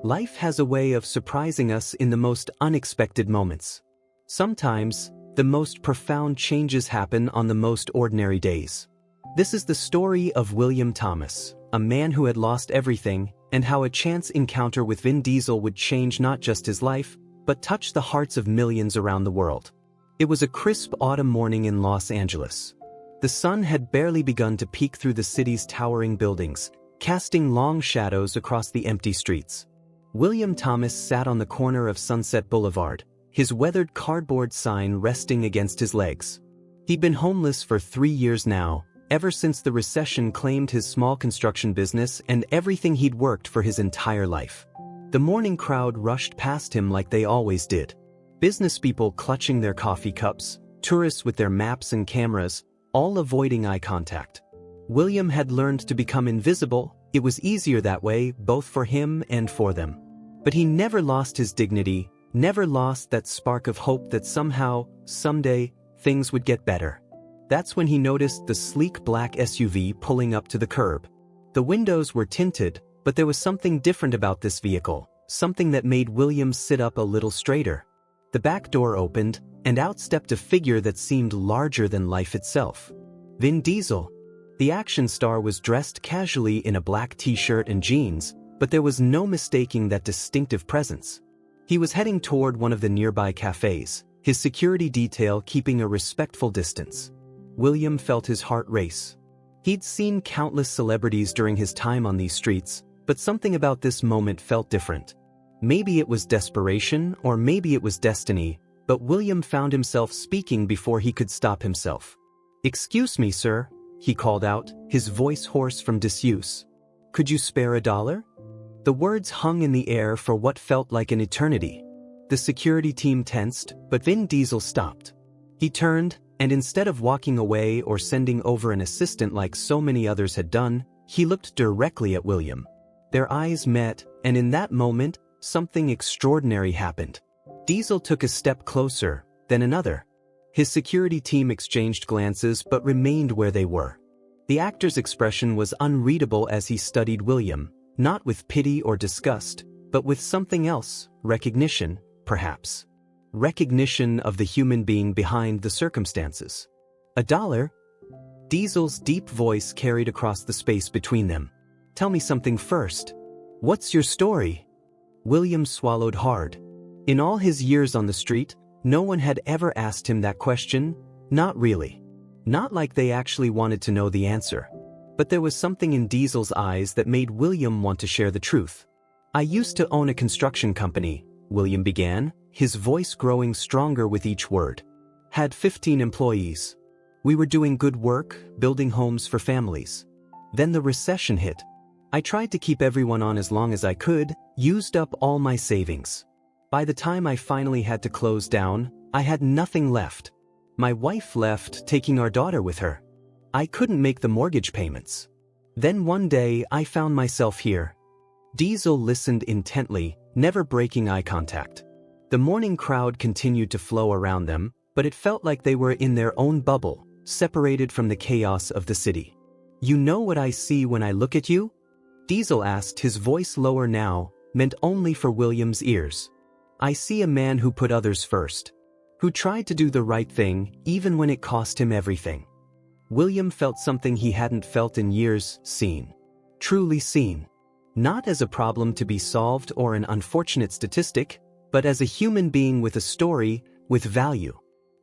Life has a way of surprising us in the most unexpected moments. Sometimes, the most profound changes happen on the most ordinary days. This is the story of William Thomas, a man who had lost everything, and how a chance encounter with Vin Diesel would change not just his life, but touch the hearts of millions around the world. It was a crisp autumn morning in Los Angeles. The sun had barely begun to peek through the city's towering buildings, casting long shadows across the empty streets. William Thomas sat on the corner of Sunset Boulevard, his weathered cardboard sign resting against his legs. He'd been homeless for 3 years now, ever since the recession claimed his small construction business and everything he'd worked for his entire life. The morning crowd rushed past him like they always did. Business people clutching their coffee cups, tourists with their maps and cameras, all avoiding eye contact. William had learned to become invisible. It was easier that way, both for him and for them. But he never lost his dignity, never lost that spark of hope that somehow, someday, things would get better. That's when he noticed the sleek black SUV pulling up to the curb. The windows were tinted, but there was something different about this vehicle, something that made William sit up a little straighter. The back door opened, and out stepped a figure that seemed larger than life itself. Vin Diesel. The action star was dressed casually in a black t-shirt and jeans, but there was no mistaking that distinctive presence. He was heading toward one of the nearby cafes, his security detail keeping a respectful distance. William felt his heart race. He'd seen countless celebrities during his time on these streets, but something about this moment felt different. Maybe it was desperation, or maybe it was destiny, but William found himself speaking before he could stop himself. "Excuse me, sir," he called out, his voice hoarse from disuse. "Could you spare $1?" The words hung in the air for what felt like an eternity. The security team tensed, but Vin Diesel stopped. He turned, and instead of walking away or sending over an assistant like so many others had done, he looked directly at William. Their eyes met, and in that moment, something extraordinary happened. Diesel took a step closer, then another. His security team exchanged glances but remained where they were. The actor's expression was unreadable as he studied William, not with pity or disgust, but with something else, recognition, perhaps. Recognition of the human being behind the circumstances. $1? Diesel's deep voice carried across the space between them. "Tell me something first. What's your story?" William swallowed hard. In all his years on the street, no one had ever asked him that question, not really. Not like they actually wanted to know the answer. But there was something in Diesel's eyes that made William want to share the truth. "I used to own a construction company," William began, his voice growing stronger with each word. "Had 15 employees. We were doing good work, building homes for families. Then the recession hit. I tried to keep everyone on as long as I could, used up all my savings. By the time I finally had to close down, I had nothing left. My wife left, taking our daughter with her. I couldn't make the mortgage payments. Then one day I found myself here." Diesel listened intently, never breaking eye contact. The morning crowd continued to flow around them, but it felt like they were in their own bubble, separated from the chaos of the city. "You know what I see when I look at you?" Diesel asked, his voice lower now, meant only for William's ears. "I see a man who put others first. Who tried to do the right thing, even when it cost him everything." William felt something he hadn't felt in years, seen. Truly seen. Not as a problem to be solved or an unfortunate statistic, but as a human being with a story, with value.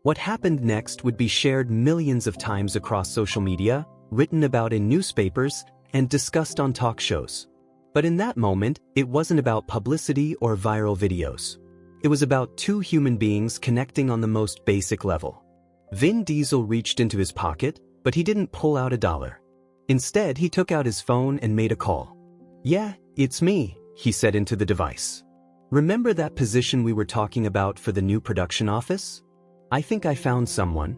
What happened next would be shared millions of times across social media, written about in newspapers, and discussed on talk shows. But in that moment, it wasn't about publicity or viral videos. It was about two human beings connecting on the most basic level. Vin Diesel reached into his pocket, but he didn't pull out $1. Instead, he took out his phone and made a call. "Yeah, it's me," he said into the device. "Remember that position we were talking about for the new production office? I think I found someone."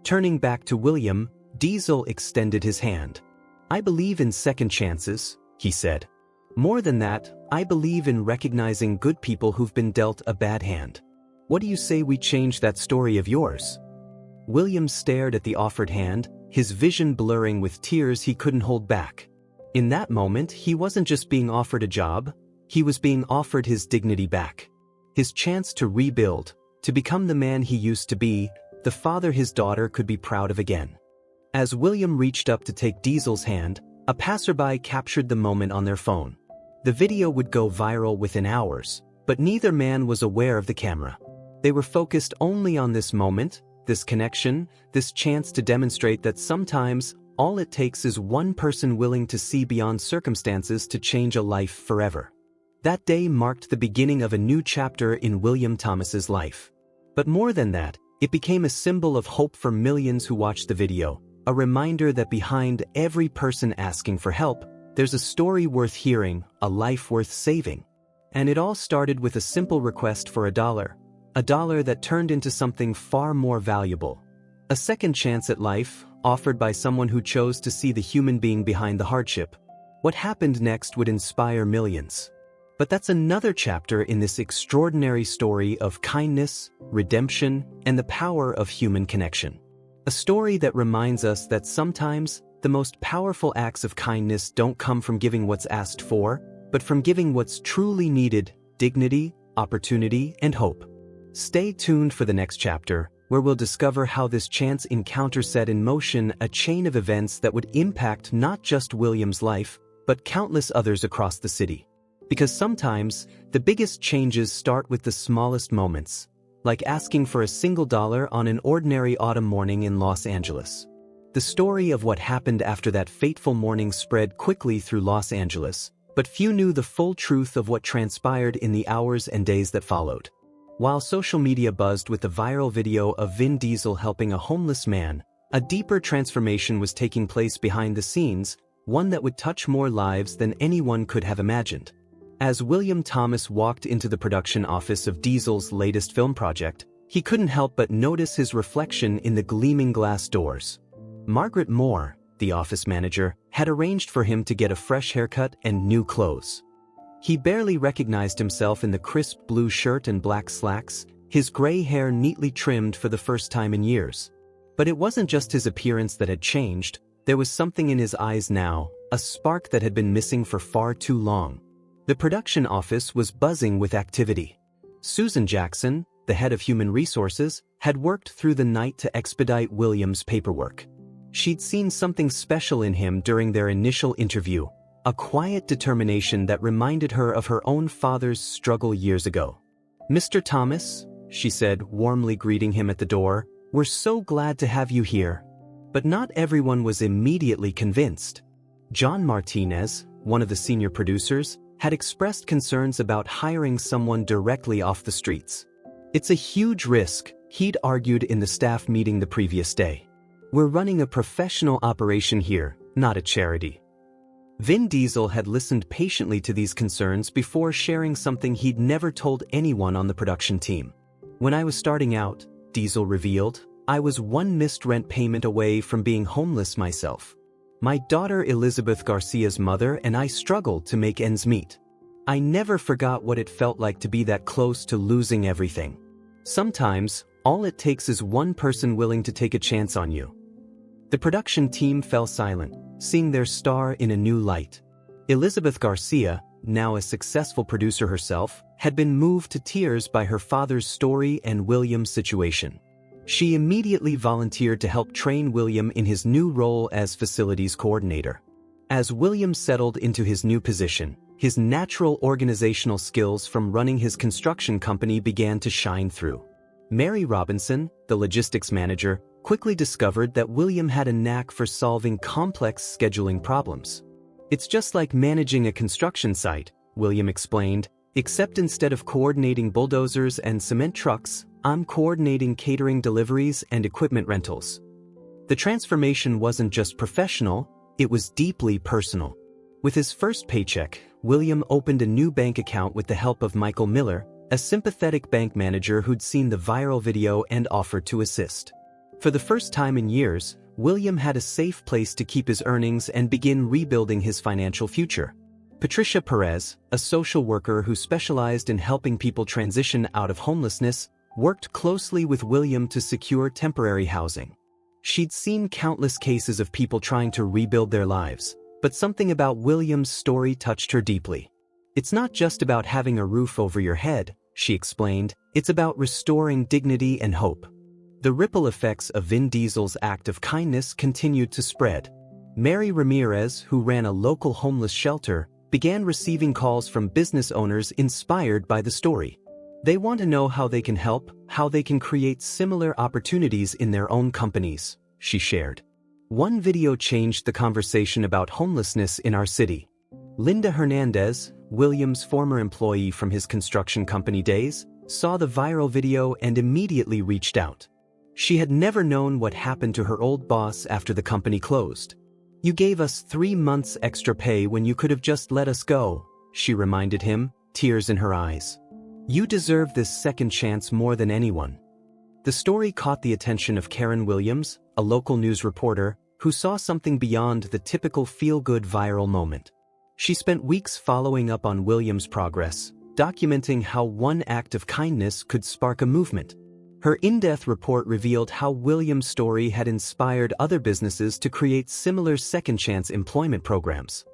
Turning back to William, Diesel extended his hand. "I believe in second chances," he said. "More than that, I believe in recognizing good people who've been dealt a bad hand. What do you say we change that story of yours?" William stared at the offered hand, his vision blurring with tears he couldn't hold back. In that moment, he wasn't just being offered a job, He was being offered his dignity back. His chance to rebuild, to become the man he used to be, the father his daughter could be proud of again. As William reached up to take Diesel's hand, a passerby captured the moment on their phone. The video would go viral within hours, but neither man was aware of the camera. They were focused only on this moment, this connection, this chance to demonstrate that sometimes all it takes is one person willing to see beyond circumstances to change a life forever. That day marked the beginning of a new chapter in William Thomas's life. But more than that, it became a symbol of hope for millions who watched the video, a reminder that behind every person asking for help, there's a story worth hearing, a life worth saving. And it all started with a simple request for a dollar that turned into something far more valuable. A second chance at life, offered by someone who chose to see the human being behind the hardship. What happened next would inspire millions. But that's another chapter in this extraordinary story of kindness, redemption, and the power of human connection. A story that reminds us that sometimes the most powerful acts of kindness don't come from giving what's asked for, but from giving what's truly needed: dignity, opportunity, and hope. Stay tuned for the next chapter, where we'll discover how this chance encounter set in motion a chain of events that would impact not just William's life, but countless others across the city. Because sometimes, the biggest changes start with the smallest moments, like asking for a single dollar on an ordinary autumn morning in Los Angeles. The story of what happened after that fateful morning spread quickly through Los Angeles, but few knew the full truth of what transpired in the hours and days that followed. While social media buzzed with the viral video of Vin Diesel helping a homeless man, a deeper transformation was taking place behind the scenes, one that would touch more lives than anyone could have imagined. As William Thomas walked into the production office of Diesel's latest film project, he couldn't help but notice his reflection in the gleaming glass doors. Margaret Moore, the office manager, had arranged for him to get a fresh haircut and new clothes. He barely recognized himself in the crisp blue shirt and black slacks, his gray hair neatly trimmed for the first time in years. But it wasn't just his appearance that had changed, there was something in his eyes now, a spark that had been missing for far too long. The production office was buzzing with activity. Susan Jackson, the head of human resources, had worked through the night to expedite William's paperwork. She'd seen something special in him during their initial interview, a quiet determination that reminded her of her own father's struggle years ago. "Mr. Thomas," she said, warmly greeting him at the door, "we're so glad to have you here." But not everyone was immediately convinced. John Martinez, one of the senior producers, had expressed concerns about hiring someone directly off the streets. "It's a huge risk," he'd argued in the staff meeting the previous day. "We're running a professional operation here, not a charity." Vin Diesel had listened patiently to these concerns before sharing something he'd never told anyone on the production team. "When I was starting out," Diesel revealed, "I was one missed rent payment away from being homeless myself. My daughter Elizabeth Garcia's mother and I struggled to make ends meet. I never forgot what it felt like to be that close to losing everything. Sometimes, all it takes is one person willing to take a chance on you." The production team fell silent, seeing their star in a new light. Elizabeth Garcia, now a successful producer herself, had been moved to tears by her father's story and William's situation. She immediately volunteered to help train William in his new role as facilities coordinator. As William settled into his new position, his natural organizational skills from running his construction company began to shine through. Mary Robinson, the logistics manager, quickly discovered that William had a knack for solving complex scheduling problems. "It's just like managing a construction site," William explained, "except instead of coordinating bulldozers and cement trucks, I'm coordinating catering deliveries and equipment rentals." The transformation wasn't just professional, it was deeply personal. With his first paycheck, William opened a new bank account with the help of Michael Miller, a sympathetic bank manager who'd seen the viral video and offered to assist. For the first time in years, William had a safe place to keep his earnings and begin rebuilding his financial future. Patricia Perez, a social worker who specialized in helping people transition out of homelessness, worked closely with William to secure temporary housing. She'd seen countless cases of people trying to rebuild their lives, but something about William's story touched her deeply. It's not just about having a roof over your head, she explained, it's about restoring dignity and hope. The ripple effects of Vin Diesel's act of kindness continued to spread. Mary Ramirez, who ran a local homeless shelter, began receiving calls from business owners inspired by the story. They want to know how they can help, how they can create similar opportunities in their own companies, she shared. One video changed the conversation about homelessness in our city. Linda Hernandez, William's former employee from his construction company days, saw the viral video and immediately reached out. She had never known what happened to her old boss after the company closed. "You gave us 3 months extra pay when you could have just let us go," she reminded him, tears in her eyes. "You deserve this second chance more than anyone." The story caught the attention of Karen Williams, a local news reporter, who saw something beyond the typical feel-good viral moment. She spent weeks following up on Williams' progress, documenting how one act of kindness could spark a movement. Her in-depth report revealed how Williams' story had inspired other businesses to create similar second-chance employment programs.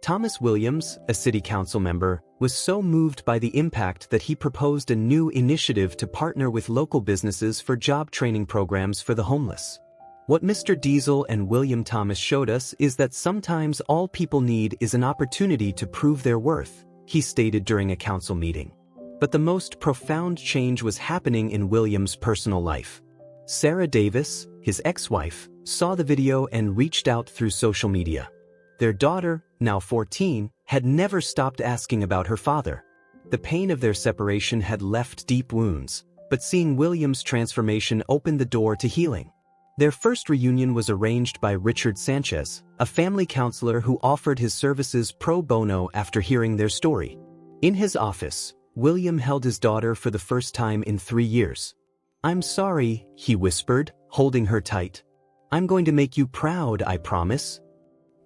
Thomas Williams, a city council member, was so moved by the impact that he proposed a new initiative to partner with local businesses for job training programs for the homeless. "What Mr. Diesel and William Thomas showed us is that sometimes all people need is an opportunity to prove their worth," he stated during a council meeting. But the most profound change was happening in Williams' personal life. Sarah Davis, his ex-wife, saw the video and reached out through social media. Their daughter, now 14, had never stopped asking about her father. The pain of their separation had left deep wounds, but seeing William's transformation opened the door to healing. Their first reunion was arranged by Richard Sanchez, a family counselor who offered his services pro bono after hearing their story. In his office, William held his daughter for the first time in 3 years. "I'm sorry," he whispered, holding her tight. "I'm going to make you proud, I promise."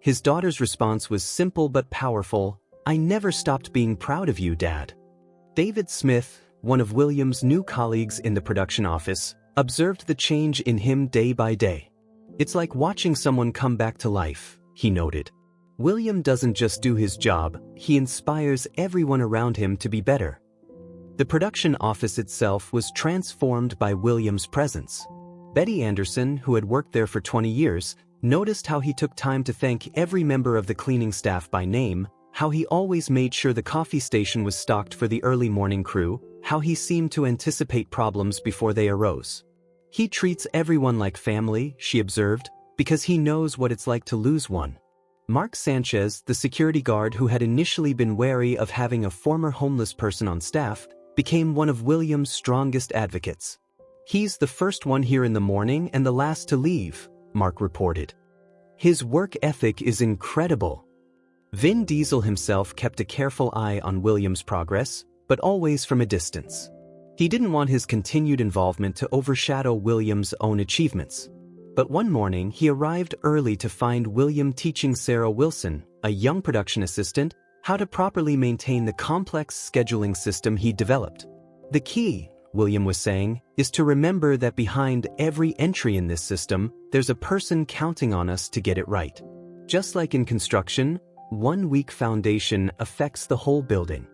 His daughter's response was simple but powerful. "I never stopped being proud of you, Dad." David Smith, one of William's new colleagues in the production office, observed the change in him day by day. "It's like watching someone come back to life," he noted. William doesn't just do his job, he inspires everyone around him to be better. The production office itself was transformed by William's presence. Betty Anderson, who had worked there for 20 years, noticed how he took time to thank every member of the cleaning staff by name, how he always made sure the coffee station was stocked for the early morning crew, how he seemed to anticipate problems before they arose. "He treats everyone like family," she observed, "because he knows what it's like to lose one." Mark Sanchez, the security guard who had initially been wary of having a former homeless person on staff, became one of William's strongest advocates. "He's the first one here in the morning and the last to leave," Mark reported. "His work ethic is incredible." Vin Diesel himself kept a careful eye on William's progress, but always from a distance. He didn't want his continued involvement to overshadow William's own achievements. But one morning he arrived early to find William teaching Sarah Wilson, a young production assistant, how to properly maintain the complex scheduling system he developed. "The key," William was saying, "is to remember that behind every entry in this system, there's a person counting on us to get it right. Just like in construction, one weak foundation affects the whole building."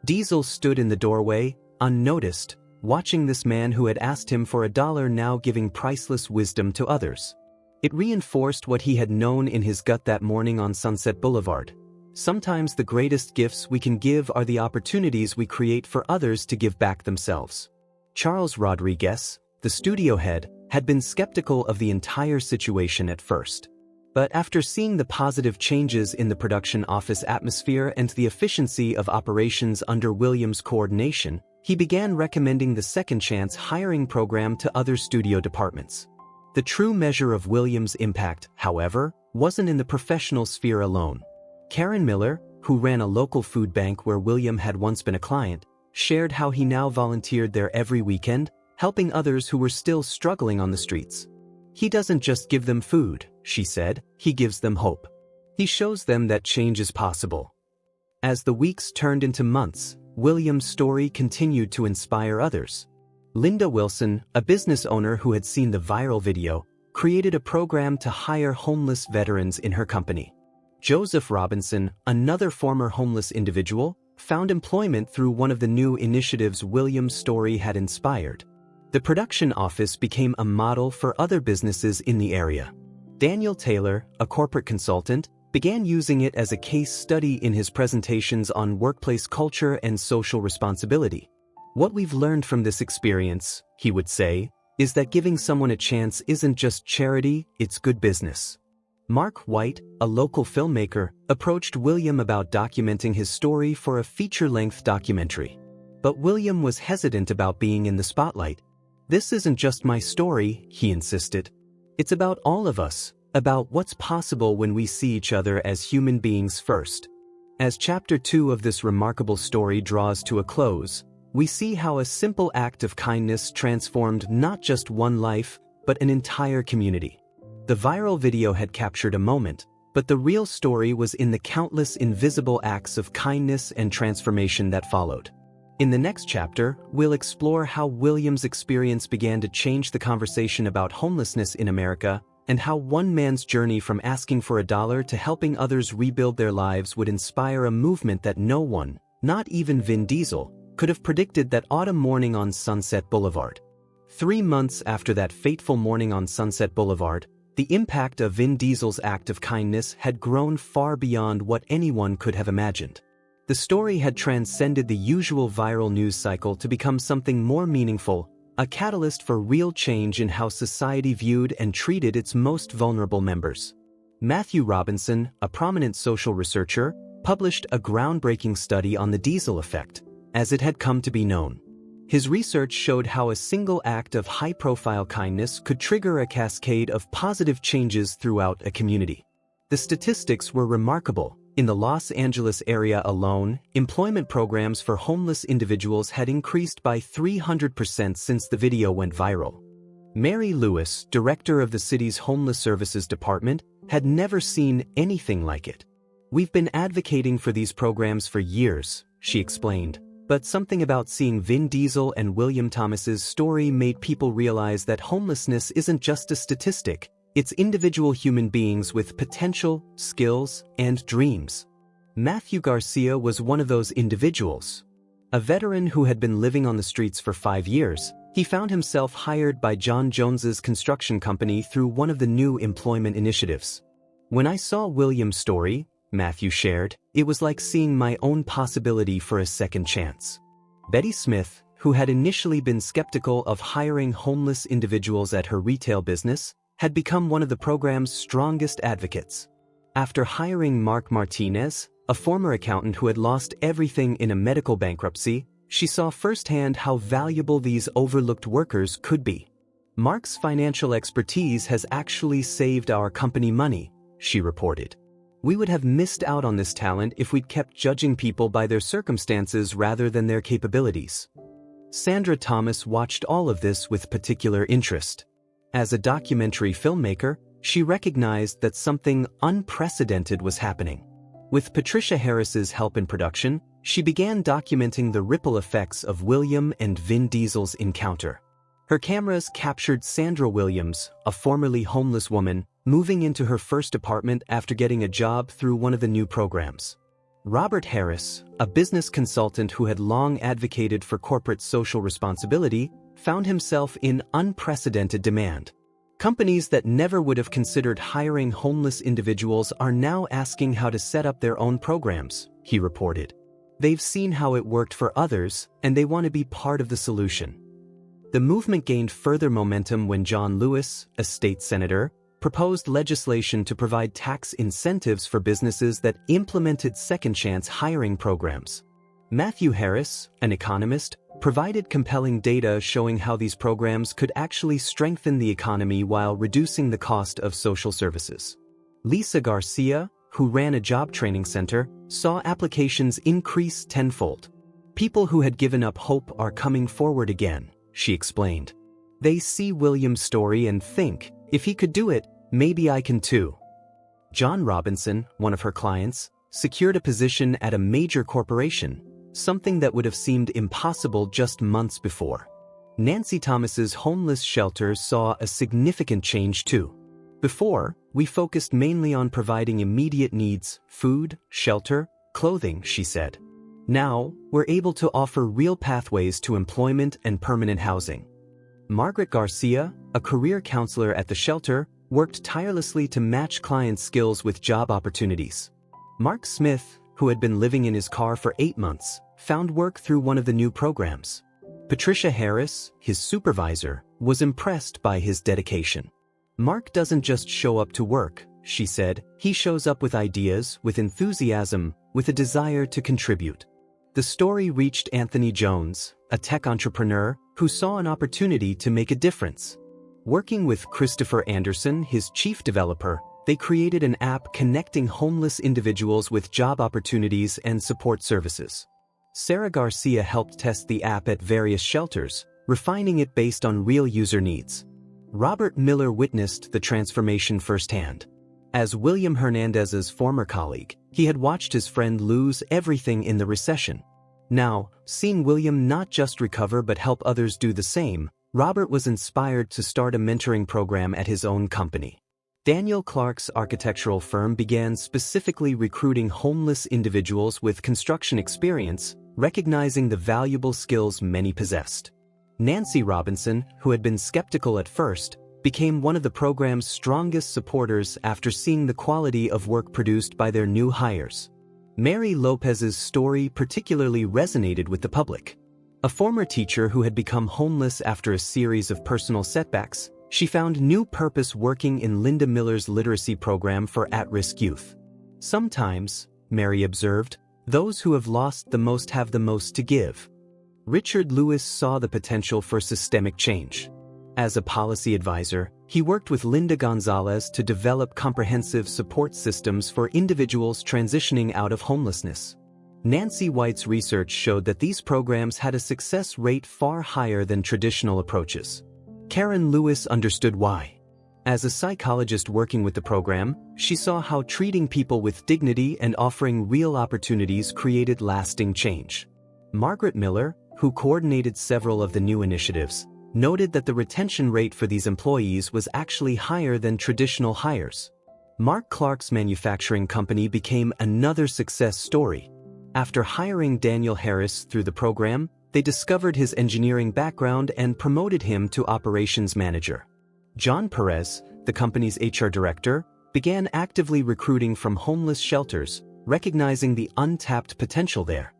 Diesel stood in the doorway, unnoticed, watching this man who had asked him for $1 now giving priceless wisdom to others. It reinforced what he had known in his gut that morning on Sunset Boulevard. Sometimes the greatest gifts we can give are the opportunities we create for others to give back themselves. Charles Rodriguez, the studio head, had been skeptical of the entire situation at first. But after seeing the positive changes in the production office atmosphere and the efficiency of operations under Williams' coordination, he began recommending the Second Chance hiring program to other studio departments. The true measure of Williams' impact, however, wasn't in the professional sphere alone. Karen Miller, who ran a local food bank where William had once been a client, shared how he now volunteered there every weekend, helping others who were still struggling on the streets. "He doesn't just give them food," she said, "he gives them hope. He shows them that change is possible." As the weeks turned into months, William's story continued to inspire others. Linda Wilson, a business owner who had seen the viral video, created a program to hire homeless veterans in her company. Joseph Robinson, another former homeless individual, found employment through one of the new initiatives William's story had inspired. The production office became a model for other businesses in the area. Daniel Taylor, a corporate consultant, began using it as a case study in his presentations on workplace culture and social responsibility. "What we've learned from this experience," he would say, "is that giving someone a chance isn't just charity, it's good business." Mark White, a local filmmaker, approached William about documenting his story for a feature-length documentary. But William was hesitant about being in the spotlight. "This isn't just my story," he insisted. "It's about all of us, about what's possible when we see each other as human beings first." As Chapter 2 of this remarkable story draws to a close, we see how a simple act of kindness transformed not just one life, but an entire community. The viral video had captured a moment, but the real story was in the countless invisible acts of kindness and transformation that followed. In the next chapter, we'll explore how William's experience began to change the conversation about homelessness in America, and how one man's journey from asking for $1 to helping others rebuild their lives would inspire a movement that no one, not even Vin Diesel, could have predicted that autumn morning on Sunset Boulevard. 3 months after that fateful morning on Sunset Boulevard, the impact of Vin Diesel's act of kindness had grown far beyond what anyone could have imagined. The story had transcended the usual viral news cycle to become something more meaningful, a catalyst for real change in how society viewed and treated its most vulnerable members. Matthew Robinson, a prominent social researcher, published a groundbreaking study on the Diesel effect, as it had come to be known. His research showed how a single act of high-profile kindness could trigger a cascade of positive changes throughout a community. The statistics were remarkable. In the Los Angeles area alone, employment programs for homeless individuals had increased by 300% since the video went viral. Mary Lewis, director of the city's Homeless Services Department, had never seen anything like it. "We've been advocating for these programs for years," she explained. But something about seeing Vin Diesel and William Thomas's story made people realize that homelessness isn't just a statistic, it's individual human beings with potential, skills, and dreams. Matthew Garcia was one of those individuals. A veteran who had been living on the streets for 5 years, he found himself hired by John Jones's construction company through one of the new employment initiatives. "When I saw William's story," Matthew shared, "it was like seeing my own possibility for a second chance." Betty Smith, who had initially been skeptical of hiring homeless individuals at her retail business, had become one of the program's strongest advocates. After hiring Mark Martinez, a former accountant who had lost everything in a medical bankruptcy, she saw firsthand how valuable these overlooked workers could be. "Mark's financial expertise has actually saved our company money," she reported. "We would have missed out on this talent if we'd kept judging people by their circumstances rather than their capabilities." Sandra Thomas watched all of this with particular interest. As a documentary filmmaker, she recognized that something unprecedented was happening. With Patricia Harris's help in production, she began documenting the ripple effects of William and Vin Diesel's encounter. Her cameras captured Sandra Williams, a formerly homeless woman, moving into her first apartment after getting a job through one of the new programs. Robert Harris, a business consultant who had long advocated for corporate social responsibility, found himself in unprecedented demand. Companies that never would have considered hiring homeless individuals are now asking how to set up their own programs, he reported. They've seen how it worked for others, and they want to be part of the solution. The movement gained further momentum when John Lewis, a state senator, proposed legislation to provide tax incentives for businesses that implemented second-chance hiring programs. Matthew Harris, an economist, provided compelling data showing how these programs could actually strengthen the economy while reducing the cost of social services. Lisa Garcia, who ran a job training center, saw applications increase tenfold. "People who had given up hope are coming forward again," she explained. "They see William's story and think, if he could do it, maybe I can too." John Robinson, one of her clients, secured a position at a major corporation, something that would have seemed impossible just months before. Nancy Thomas's homeless shelter saw a significant change too. "Before, we focused mainly on providing immediate needs, food, shelter, clothing," she said. Now, we're able to offer real pathways to employment and permanent housing. Margaret Garcia, a career counselor at the shelter, worked tirelessly to match clients' skills with job opportunities. Mark Smith, who had been living in his car for 8 months, found work through one of the new programs. Patricia Harris, his supervisor, was impressed by his dedication. Mark doesn't just show up to work, she said, he shows up with ideas, with enthusiasm, with a desire to contribute. The story reached Anthony Jones, a tech entrepreneur, who saw an opportunity to make a difference. Working with Christopher Anderson, his chief developer, they created an app connecting homeless individuals with job opportunities and support services. Sarah Garcia helped test the app at various shelters, refining it based on real user needs. Robert Miller witnessed the transformation firsthand. As William Hernandez's former colleague, he had watched his friend lose everything in the recession. Now, seeing William not just recover but help others do the same, Robert was inspired to start a mentoring program at his own company. Daniel Clark's architectural firm began specifically recruiting homeless individuals with construction experience, recognizing the valuable skills many possessed. Nancy Robinson, who had been skeptical at first, became one of the program's strongest supporters after seeing the quality of work produced by their new hires. Mary Lopez's story particularly resonated with the public. A former teacher who had become homeless after a series of personal setbacks, she found new purpose working in Linda Miller's literacy program for at-risk youth. Sometimes, Mary observed, those who have lost the most have the most to give. Richard Lewis saw the potential for systemic change. As a policy advisor, he worked with Linda Gonzalez to develop comprehensive support systems for individuals transitioning out of homelessness. Nancy White's research showed that these programs had a success rate far higher than traditional approaches. Karen Lewis understood why. As a psychologist working with the program, she saw how treating people with dignity and offering real opportunities created lasting change. Margaret Miller, who coordinated several of the new initiatives, noted that the retention rate for these employees was actually higher than traditional hires. Mark Clark's manufacturing company became another success story. After hiring Daniel Harris through the program, they discovered his engineering background and promoted him to operations manager. John Perez, the company's HR director, began actively recruiting from homeless shelters, recognizing the untapped potential there.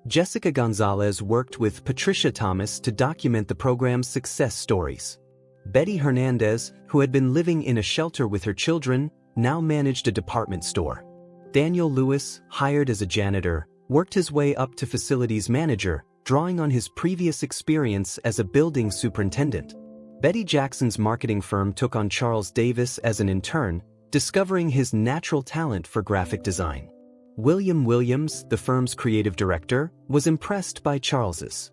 Jessica Gonzalez worked with Patricia Thomas to document the program's success stories. Betty Hernandez, who had been living in a shelter with her children, now managed a department store. Daniel Lewis, hired as a janitor, worked his way up to facilities manager, drawing on his previous experience as a building superintendent. Betty Jackson's marketing firm took on Charles Davis as an intern, discovering his natural talent for graphic design. William Williams, the firm's creative director, was impressed by Charles's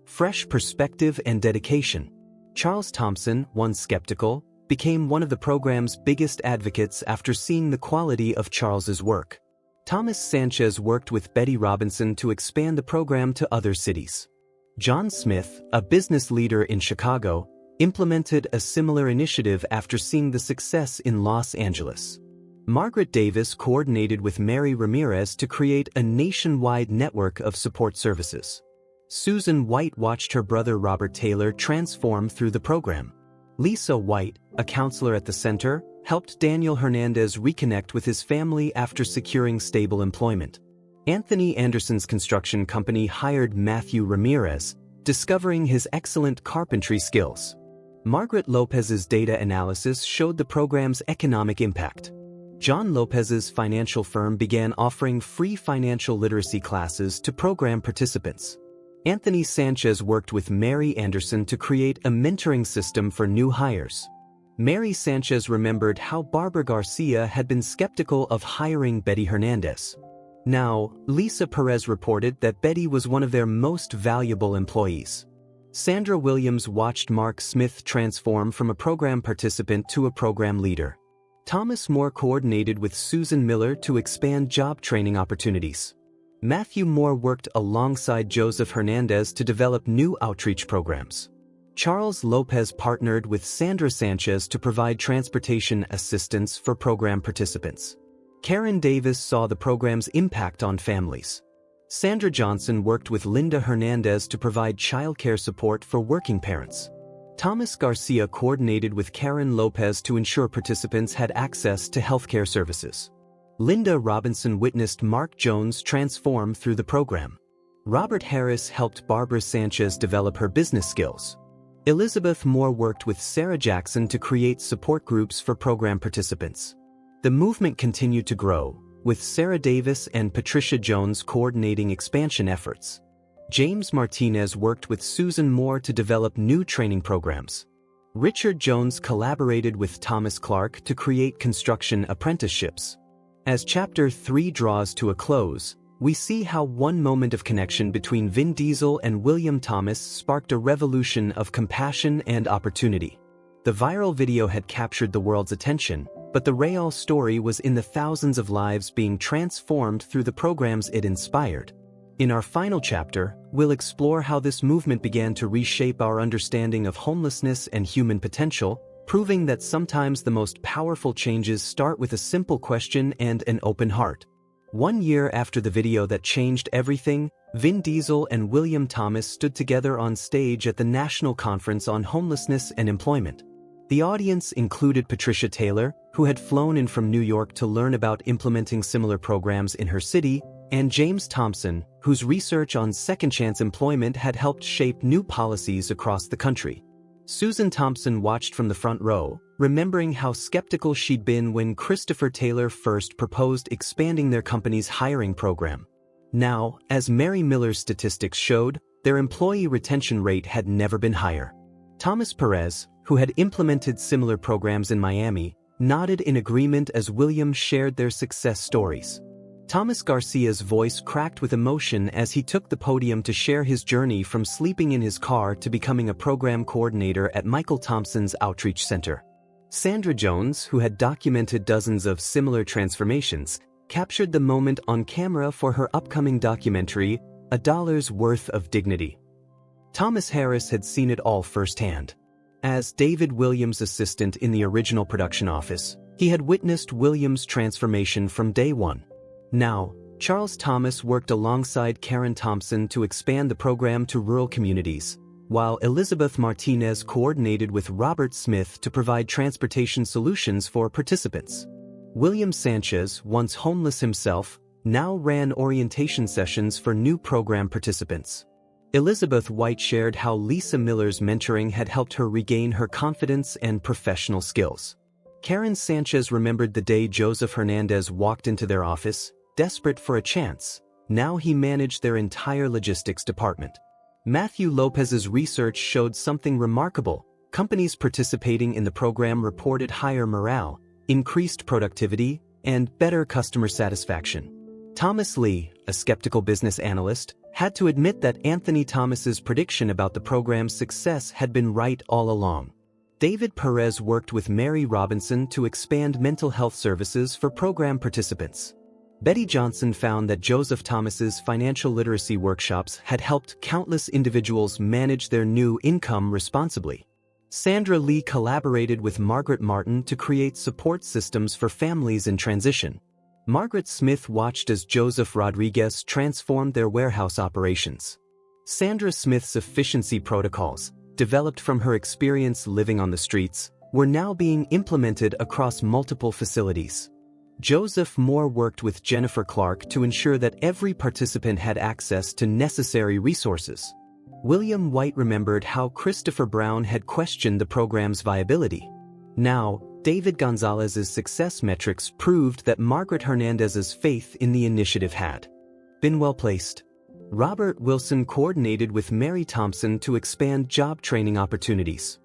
fresh perspective and dedication. Charles Thompson, once skeptical, became one of the program's biggest advocates after seeing the quality of Charles's work. Thomas Sanchez worked with Betty Robinson to expand the program to other cities. John Smith, a business leader in Chicago, implemented a similar initiative after seeing the success in Los Angeles. Margaret Davis coordinated with Mary Ramirez to create a nationwide network of support services. Susan White watched her brother Robert Taylor transform through the program. Lisa White, a counselor at the center, helped Daniel Hernandez reconnect with his family after securing stable employment. Anthony Anderson's construction company hired Matthew Ramirez, discovering his excellent carpentry skills. Margaret Lopez's data analysis showed the program's economic impact. John Lopez's financial firm began offering free financial literacy classes to program participants. Anthony Sanchez worked with Mary Anderson to create a mentoring system for new hires. Mary Sanchez remembered how Barbara Garcia had been skeptical of hiring Betty Hernandez. Now, Lisa Perez reported that Betty was one of their most valuable employees. Sandra Williams watched Mark Smith transform from a program participant to a program leader. Thomas Moore coordinated with Susan Miller to expand job training opportunities. Matthew Moore worked alongside Joseph Hernandez to develop new outreach programs. Charles Lopez partnered with Sandra Sanchez to provide transportation assistance for program participants. Karen Davis saw the program's impact on families. Sandra Johnson worked with Linda Hernandez to provide childcare support for working parents. Thomas Garcia coordinated with Karen Lopez to ensure participants had access to healthcare services. Linda Robinson witnessed Mark Jones transform through the program. Robert Harris helped Barbara Sanchez develop her business skills. Elizabeth Moore worked with Sarah Jackson to create support groups for program participants. The movement continued to grow, with Sarah Davis and Patricia Jones coordinating expansion efforts. James Martinez worked with Susan Moore to develop new training programs. Richard Jones collaborated with Thomas Clark to create construction apprenticeships. As Chapter 3 draws to a close, we see how one moment of connection between Vin Diesel and William Thomas sparked a revolution of compassion and opportunity. The viral video had captured the world's attention, but the real story was in the thousands of lives being transformed through the programs it inspired. In our final chapter, we'll explore how this movement began to reshape our understanding of homelessness and human potential, proving that sometimes the most powerful changes start with a simple question and an open heart. 1 year after the video that changed everything, Vin Diesel and William Thomas stood together on stage at the National Conference on Homelessness and Employment. The audience included Patricia Taylor, who had flown in from New York to learn about implementing similar programs in her city, and James Thompson, whose research on second-chance employment had helped shape new policies across the country. Susan Thompson watched from the front row, remembering how skeptical she'd been when Christopher Taylor first proposed expanding their company's hiring program. Now, as Mary Miller's statistics showed, their employee retention rate had never been higher. Thomas Perez, who had implemented similar programs in Miami, nodded in agreement as William shared their success stories. Thomas Garcia's voice cracked with emotion as he took the podium to share his journey from sleeping in his car to becoming a program coordinator at Michael Thompson's Outreach Center. Sandra Jones, who had documented dozens of similar transformations, captured the moment on camera for her upcoming documentary, A Dollar's Worth of Dignity. Thomas Harris had seen it all firsthand. As David Williams' assistant in the original production office, he had witnessed Williams' transformation from day one. Now, Charles Thomas worked alongside Karen Thompson to expand the program to rural communities, while Elizabeth Martinez coordinated with Robert Smith to provide transportation solutions for participants. William Sanchez, once homeless himself, now ran orientation sessions for new program participants. Elizabeth White shared how Lisa Miller's mentoring had helped her regain her confidence and professional skills. Karen Sanchez remembered the day Joseph Hernandez walked into their office, desperate for a chance. Now he managed their entire logistics department. Matthew Lopez's research showed something remarkable. Companies participating in the program reported higher morale, increased productivity, and better customer satisfaction. Thomas Lee, a skeptical business analyst, had to admit that Anthony Thomas's prediction about the program's success had been right all along. David Perez worked with Mary Robinson to expand mental health services for program participants. Betty Johnson found that Joseph Thomas's financial literacy workshops had helped countless individuals manage their new income responsibly. Sandra Lee collaborated with Margaret Martin to create support systems for families in transition. Margaret Smith watched as Joseph Rodriguez transformed their warehouse operations. Sandra Smith's efficiency protocols, developed from her experience living on the streets, were now being implemented across multiple facilities. Joseph Moore worked with Jennifer Clark to ensure that every participant had access to necessary resources. William White remembered how Christopher Brown had questioned the program's viability. Now, David Gonzalez's success metrics proved that Margaret Hernandez's faith in the initiative had been well placed. Robert Wilson coordinated with Mary Thompson to expand job training opportunities.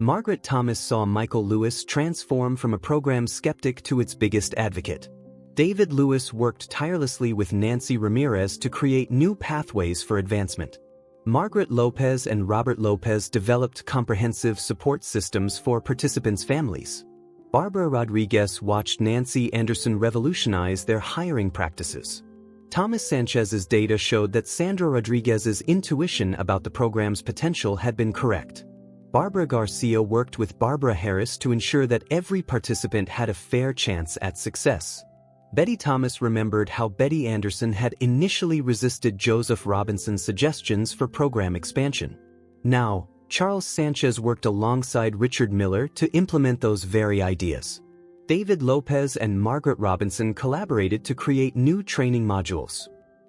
Margaret Thomas saw Michael Lewis transform from a program skeptic to its biggest advocate. David Lewis worked tirelessly with Nancy Ramirez to create new pathways for advancement. Margaret Lopez and Robert Lopez developed comprehensive support systems for participants' families. Barbara Rodriguez watched Nancy Anderson revolutionize their hiring practices. Thomas Sanchez's data showed that Sandra Rodriguez's intuition about the program's potential had been correct. Barbara Garcia worked with Barbara Harris to ensure that every participant had a fair chance at success. Betty Thomas remembered how Betty Anderson had initially resisted Joseph Robinson's suggestions for program expansion. Now, Charles Sanchez worked alongside Richard Miller to implement those very ideas. David Lopez and Margaret Robinson collaborated to create new training modules.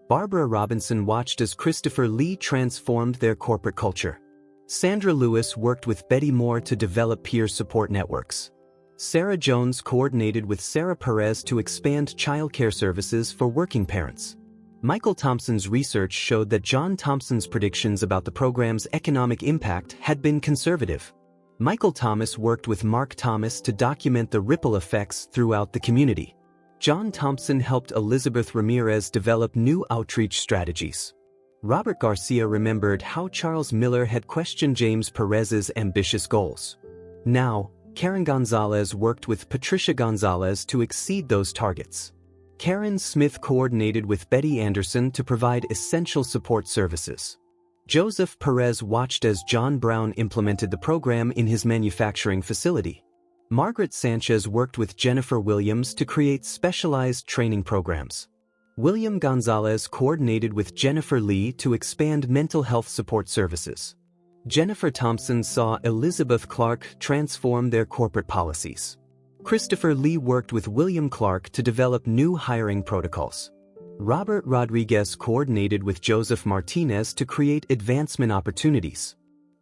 Barbara Robinson watched as Christopher Lee transformed their corporate culture. Sandra Lewis worked with Betty Moore to develop peer support networks. Sarah Jones coordinated with Sarah Perez to expand childcare services for working parents. Michael Thompson's research showed that John Thompson's predictions about the program's economic impact had been conservative. Michael Thomas worked with Mark Thomas to document the ripple effects throughout the community. John Thompson helped Elizabeth Ramirez develop new outreach strategies. Robert Garcia remembered how Charles Miller had questioned James Perez's ambitious goals. Now, Karen Gonzalez worked with Patricia Gonzalez to exceed those targets. Karen Smith coordinated with Betty Anderson to provide essential support services. Joseph Perez watched as John Brown implemented the program in his manufacturing facility. Margaret Sanchez worked with Jennifer Williams to create specialized training programs. William Gonzalez coordinated with Jennifer Lee to expand mental health support services. Jennifer Thompson saw Elizabeth Clark transform their corporate policies. Christopher Lee worked with William Clark to develop new hiring protocols. Robert Rodriguez coordinated with Joseph Martinez to create advancement opportunities.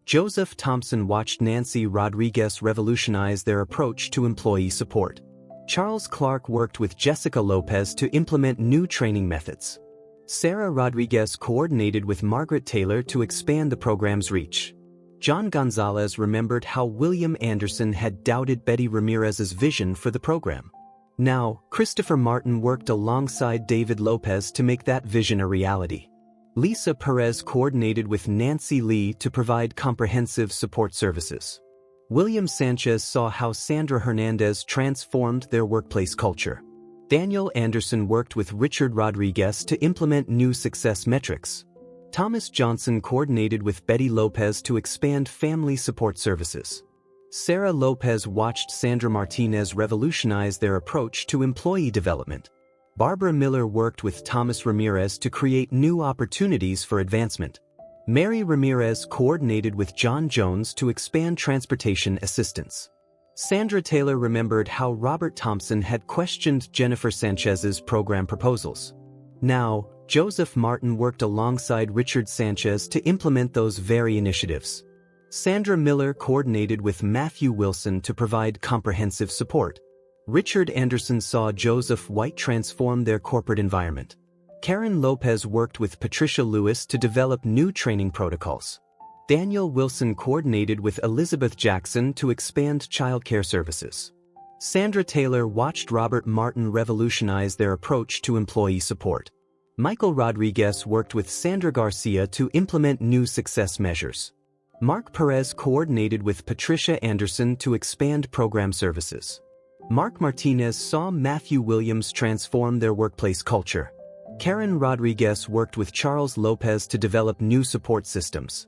Joseph Thompson watched Nancy Rodriguez revolutionize their approach to employee support. Charles Clark worked with Jessica Lopez to implement new training methods. Sarah Rodriguez coordinated with Margaret Taylor to expand the program's reach. John Gonzalez remembered how William Anderson had doubted Betty Ramirez's vision for the program. Now, Christopher Martin worked alongside David Lopez to make that vision a reality. Lisa Perez coordinated with Nancy Lee to provide comprehensive support services. William Sanchez saw how Sandra Hernandez transformed their workplace culture. Daniel Anderson worked with Richard Rodriguez to implement new success metrics. Thomas Johnson coordinated with Betty Lopez to expand family support services. Sarah Lopez watched Sandra Martinez revolutionize their approach to employee development. Barbara Miller worked with Thomas Ramirez to create new opportunities for advancement. Mary Ramirez coordinated with John Jones to expand transportation assistance. Sandra Taylor remembered how Robert Thompson had questioned Jennifer Sanchez's program proposals. Now, Joseph Martin worked alongside Richard Sanchez to implement those very initiatives. Sandra Miller coordinated with Matthew Wilson to provide comprehensive support. Richard Anderson saw Joseph White transform their corporate environment. Karen Lopez worked with Patricia Lewis to develop new training protocols. Daniel Wilson coordinated with Elizabeth Jackson to expand childcare services. Sandra Taylor watched Robert Martin revolutionize their approach to employee support. Michael Rodriguez worked with Sandra Garcia to implement new success measures. Mark Perez coordinated with Patricia Anderson to expand program services. Mark Martinez saw Matthew Williams transform their workplace culture. Karen Rodriguez worked with Charles Lopez to develop new support systems.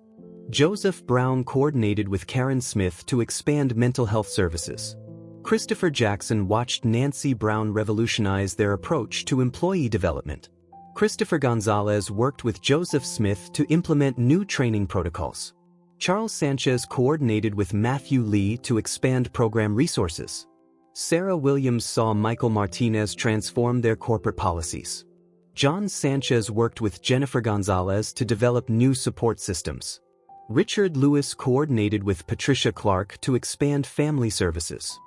Joseph Brown coordinated with Karen Smith to expand mental health services. Christopher Jackson watched Nancy Brown revolutionize their approach to employee development. Christopher Gonzalez worked with Joseph Smith to implement new training protocols. Charles Sanchez coordinated with Matthew Lee to expand program resources. Sarah Williams saw Michael Martinez transform their corporate policies. John Sanchez worked with Jennifer Gonzalez to develop new support systems. Richard Lewis coordinated with Patricia Clark to expand family services.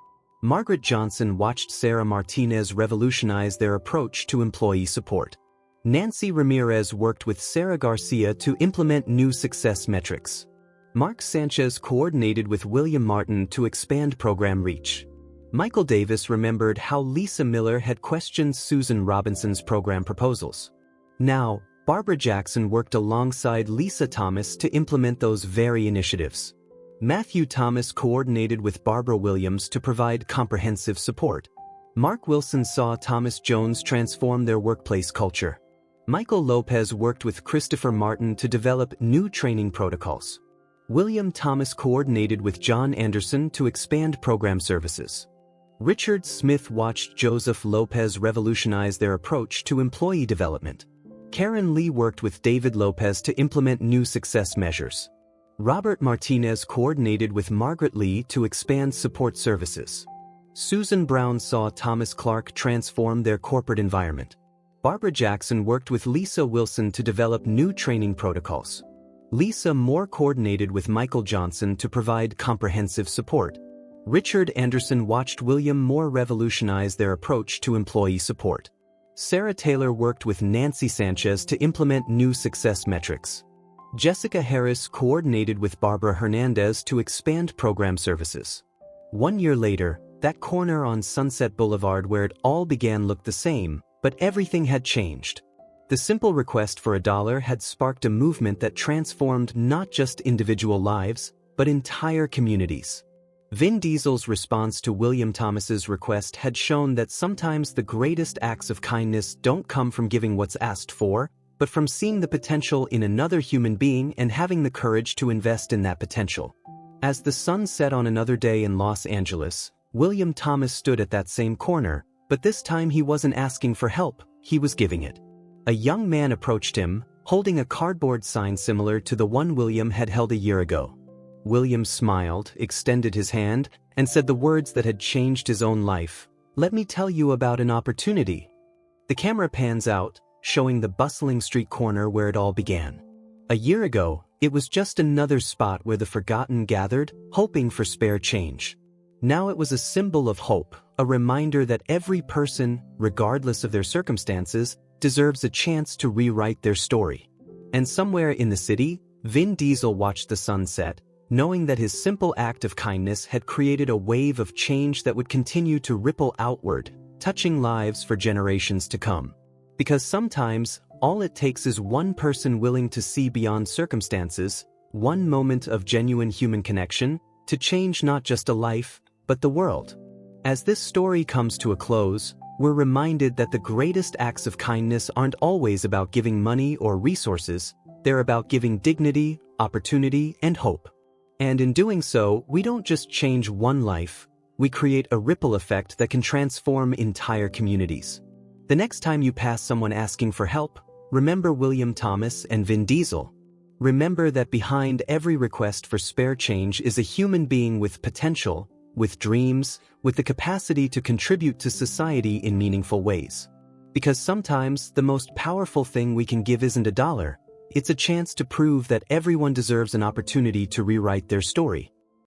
Margaret Johnson watched Sarah Martinez revolutionize their approach to employee support. Nancy Ramirez worked with Sarah Garcia to implement new success metrics. Mark Sanchez coordinated with William Martin to expand program reach. Michael Davis remembered how Lisa Miller had questioned Susan Robinson's program proposals. Now, Barbara Jackson worked alongside Lisa Thomas to implement those very initiatives. Matthew Thomas coordinated with Barbara Williams to provide comprehensive support. Mark Wilson saw Thomas Jones transform their workplace culture. Michael Lopez worked with Christopher Martin to develop new training protocols. William Thomas coordinated with John Anderson to expand program services. Richard Smith watched Joseph Lopez revolutionize their approach to employee development. Karen Lee worked with David Lopez to implement new success measures. Robert Martinez coordinated with Margaret Lee to expand support services. Susan Brown saw Thomas Clark transform their corporate environment. Barbara Jackson worked with Lisa Wilson to develop new training protocols. Lisa Moore coordinated with Michael Johnson to provide comprehensive support. Richard Anderson watched William Moore revolutionize their approach to employee support. Sarah Taylor worked with Nancy Sanchez to implement new success metrics. Jessica Harris coordinated with Barbara Hernandez to expand program services. 1 year later, that corner on Sunset Boulevard where it all began looked the same, but everything had changed. The simple request for $1 had sparked a movement that transformed not just individual lives, but entire communities. Vin Diesel's response to William Thomas's request had shown that sometimes the greatest acts of kindness don't come from giving what's asked for, but from seeing the potential in another human being and having the courage to invest in that potential. As the sun set on another day in Los Angeles, William Thomas stood at that same corner, but this time he wasn't asking for help, he was giving it. A young man approached him, holding a cardboard sign similar to the one William had held a year ago. William smiled, extended his hand, and said the words that had changed his own life. "Let me tell you about an opportunity." The camera pans out, showing the bustling street corner where it all began. A year ago, it was just another spot where the forgotten gathered, hoping for spare change. Now it was a symbol of hope, a reminder that every person, regardless of their circumstances, deserves a chance to rewrite their story. And somewhere in the city, Vin Diesel watched the sun set, knowing that his simple act of kindness had created a wave of change that would continue to ripple outward, touching lives for generations to come. Because sometimes, all it takes is one person willing to see beyond circumstances, one moment of genuine human connection, to change not just a life, but the world. As this story comes to a close, we're reminded that the greatest acts of kindness aren't always about giving money or resources, they're about giving dignity, opportunity, and hope. And in doing so, we don't just change one life, we create a ripple effect that can transform entire communities. The next time you pass someone asking for help, remember William Thomas and Vin Diesel. Remember that behind every request for spare change is a human being with potential, with dreams, with the capacity to contribute to society in meaningful ways. Because sometimes the most powerful thing we can give isn't $1, it's a chance to prove that everyone deserves an opportunity to rewrite their story.